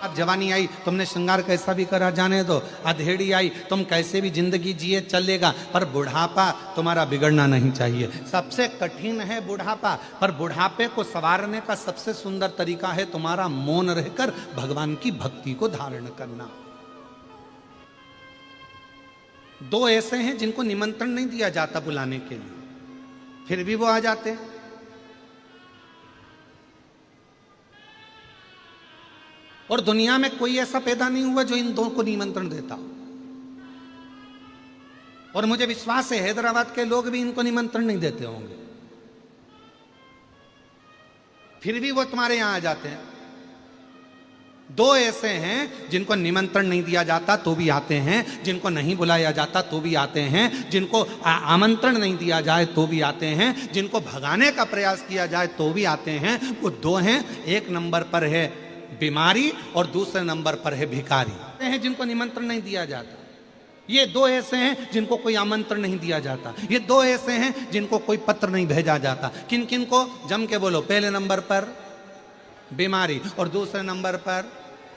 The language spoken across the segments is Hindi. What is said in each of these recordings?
अब जवानी आई, तुमने श्रृंगार कैसा भी करा जाने दो, अधेड़ी आई, तुम कैसे भी जिंदगी जिए चलेगा, पर बुढ़ापा तुम्हारा बिगड़ना नहीं चाहिए। सबसे कठिन है बुढ़ापा, पर बुढ़ापे को संवारने का सबसे सुंदर तरीका है तुम्हारा मौन रहकर भगवान की भक्ति को धारण करना। दो ऐसे हैं जिनको निमंत्रण नहीं दिया जाता बुलाने के लिए, फिर भी वो आ जाते हैं। और दुनिया में कोई ऐसा पैदा नहीं हुआ जो इन दो को निमंत्रण देता हो। और मुझे विश्वास है हैदराबाद के लोग भी इनको निमंत्रण नहीं देते होंगे, फिर भी वो तुम्हारे यहां आ जाते हैं। दो ऐसे हैं जिनको निमंत्रण नहीं दिया जाता तो भी आते हैं, जिनको नहीं बुलाया जाता तो भी आते हैं, जिनको आमंत्रण नहीं दिया जाए तो भी आते हैं, जिनको भगाने का प्रयास किया जाए तो भी आते हैं। वो दो हैं, एक नंबर पर है बीमारी और दूसरे नंबर पर है भिखारी। हैं जिनको निमंत्रण नहीं दिया जाता, ये दो ऐसे हैं जिनको कोई आमंत्रण नहीं दिया जाता, ये दो ऐसे हैं जिनको कोई पत्र नहीं भेजा जाता। किन किन को? जम के बोलो। पहले नंबर पर बीमारी और दूसरे नंबर पर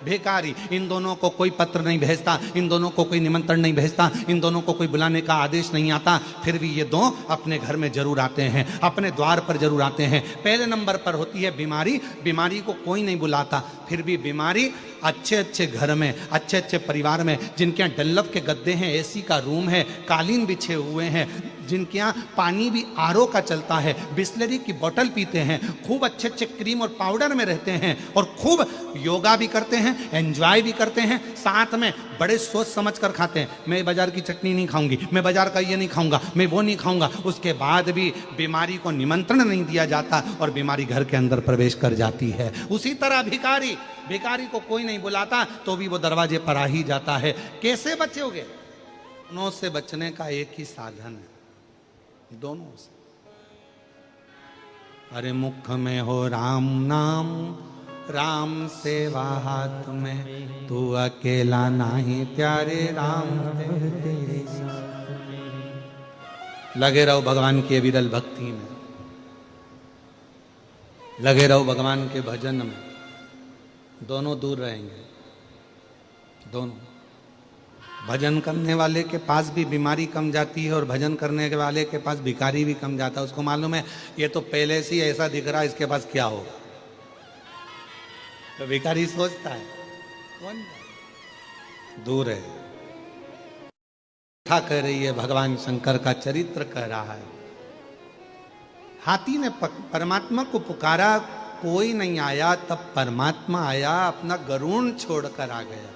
भिखारी। इन दोनों को कोई पत्र नहीं भेजता, इन दोनों को कोई निमंत्रण नहीं भेजता, इन दोनों को कोई बुलाने का आदेश नहीं आता, फिर भी ये दो अपने घर में जरूर आते हैं, अपने द्वार पर जरूर आते हैं। पहले नंबर पर होती है बीमारी। बीमारी को कोई नहीं बुलाता, फिर भी बीमारी अच्छे अच्छे घर में, अच्छे अच्छे परिवार में, जिनके यहाँ डल्लफ के गद्दे हैं, एसी का रूम है, कालीन बिछे हुए हैं, जिनके यहाँ पानी भी आरओ का चलता है, बिस्लरी की बोतल पीते हैं, खूब अच्छे अच्छे क्रीम और पाउडर में रहते हैं, और खूब योगा भी करते हैं, एंजॉय भी करते हैं, साथ में बड़े सोच समझ कर खाते हैं। मैं बाजार की चटनी नहीं खाऊंगी, मैं बाजार का ये नहीं खाऊंगा, मैं वो नहीं खाऊंगा। उसके बाद भी बीमारी को निमंत्रण नहीं दिया जाता और बीमारी घर के अंदर प्रवेश कर जाती है। उसी तरह भिखारी, भिखारी को कोई नहीं बुलाता तो भी वो दरवाजे पर आ ही जाता है। कैसे बचोगे? दोनों से बचने का एक ही साधन है, दोनों से। अरे मुख में हो राम नाम, राम सेवा हाथ में, तू अकेला नहीं प्यारे राम तेरे साथ में। लगे रहो भगवान की विरल भक्ति में, लगे रहो भगवान के भजन में, दोनों दूर रहेंगे। दोनों भजन करने वाले के पास भी बीमारी कम जाती है और भजन करने के वाले के पास भिखारी भी कम जाता है। उसको मालूम है ये तो पहले से ही ऐसा दिख रहा है, इसके पास क्या होगा। तो भिखारी सोचता है कौन दूर है, कथा कह रही है, भगवान शंकर का चरित्र कह रहा है। हाथी ने परमात्मा को पुकारा, कोई नहीं आया, तब परमात्मा आया, अपना गरुड़ छोड़कर आ गया।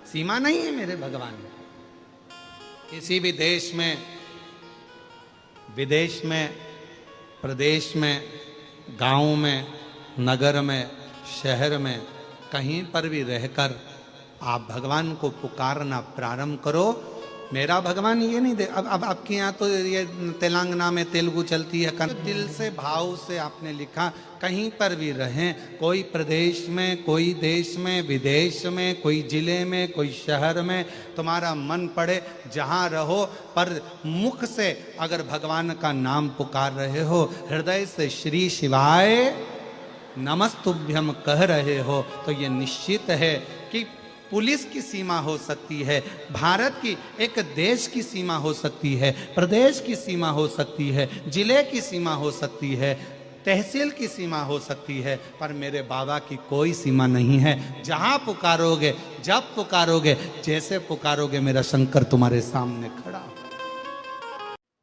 सीमा नहीं है मेरे भगवान। किसी भी देश में, विदेश में, प्रदेश में, गांव में, नगर में, शहर में, कहीं पर भी रहकर आप भगवान को पुकारना प्रारंभ करो। मेरा भगवान ये नहीं दे। अब आपके यहाँ तो ये तेलंगाना में तेलुगु चलती है। दिल से, भाव से आपने लिखा, कहीं पर भी रहें, कोई प्रदेश में, कोई देश में, विदेश में, कोई जिले में, कोई शहर में, तुम्हारा मन पड़े जहाँ रहो, पर मुख से अगर भगवान का नाम पुकार रहे हो, हृदय से श्री शिवाय नमस्तुभ्यम कह रहे हो, तो ये निश्चित है कि पुलिस की सीमा हो सकती है, भारत की एक देश की सीमा हो सकती है, प्रदेश की सीमा हो सकती है, जिले की सीमा हो सकती है, तहसील की सीमा हो सकती है, पर मेरे बाबा की कोई सीमा नहीं है। जहां पुकारोगे, जब पुकारोगे, जैसे पुकारोगे, मेरा शंकर तुम्हारे सामने खड़ा।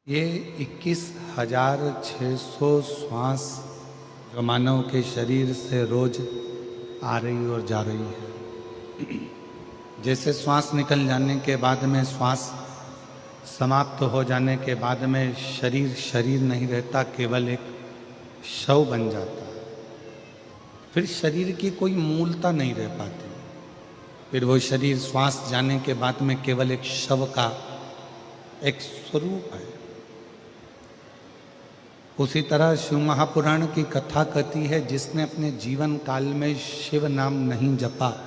ये 21,600 श्वास जो मानव के शरीर से रोज आ रही और जा रही है। जैसे श्वास निकल जाने के बाद में, श्वास समाप्त हो जाने के बाद में शरीर नहीं रहता, केवल एक शव बन जाता है। फिर शरीर की कोई मूलता नहीं रह पाती, फिर वो शरीर श्वास जाने के बाद में केवल एक शव का एक स्वरूप है। उसी तरह शिव महापुराण की कथा कहती है, जिसने अपने जीवन काल में शिव नाम नहीं जपा,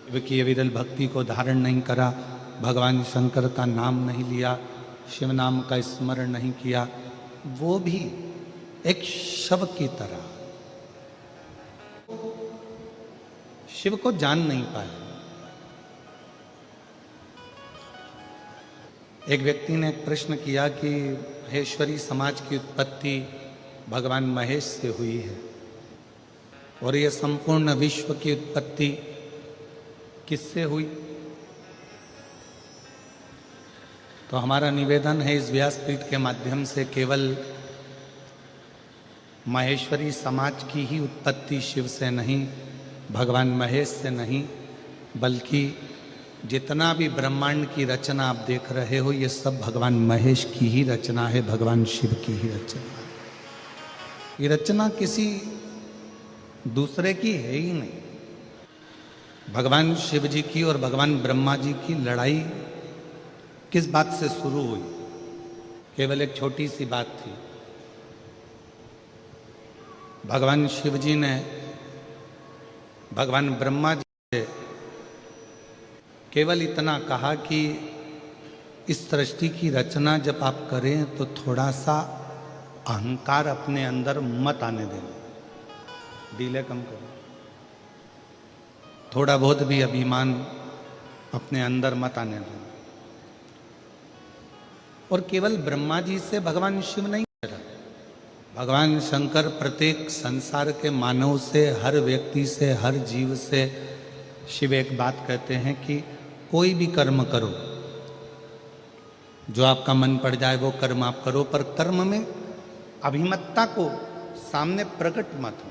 शिव की विरल भक्ति को धारण नहीं करा, भगवान शंकर का नाम नहीं लिया, शिव नाम का स्मरण नहीं किया, वो भी एक शव की तरह। शिव को जान नहीं पाए। एक व्यक्ति ने एक प्रश्न किया कि महेश्वरी समाज की उत्पत्ति भगवान महेश से हुई है और यह संपूर्ण विश्व की उत्पत्ति किससे हुई? तो हमारा निवेदन है इस व्यासपीठ के माध्यम से केवल महेश्वरी समाज की ही उत्पत्ति शिव से नहीं, भगवान महेश से नहीं, बल्कि जितना भी ब्रह्मांड की रचना आप देख रहे हो ये सब भगवान महेश की ही रचना है, भगवान शिव की ही रचना है। ये रचना किसी दूसरे की है ही नहीं। भगवान शिव जी की और भगवान ब्रह्मा जी की लड़ाई किस बात से शुरू हुई? केवल एक छोटी सी बात थी। भगवान शिव जी ने भगवान ब्रह्मा जी से केवल इतना कहा कि इस सृष्टि की रचना जब आप करें तो थोड़ा सा अहंकार अपने अंदर मत आने देना, डीले कम करो, थोड़ा बहुत भी अभिमान अपने अंदर मत आने देना। और केवल ब्रह्मा जी से भगवान शिव नहीं कह रहा, भगवान शंकर प्रत्येक संसार के मानव से, हर व्यक्ति से, हर जीव से शिव एक बात कहते हैं कि कोई भी कर्म करो, जो आपका मन पड़ जाए वो कर्म आप करो, पर कर्म में अभिमतता को सामने प्रकट मत हो।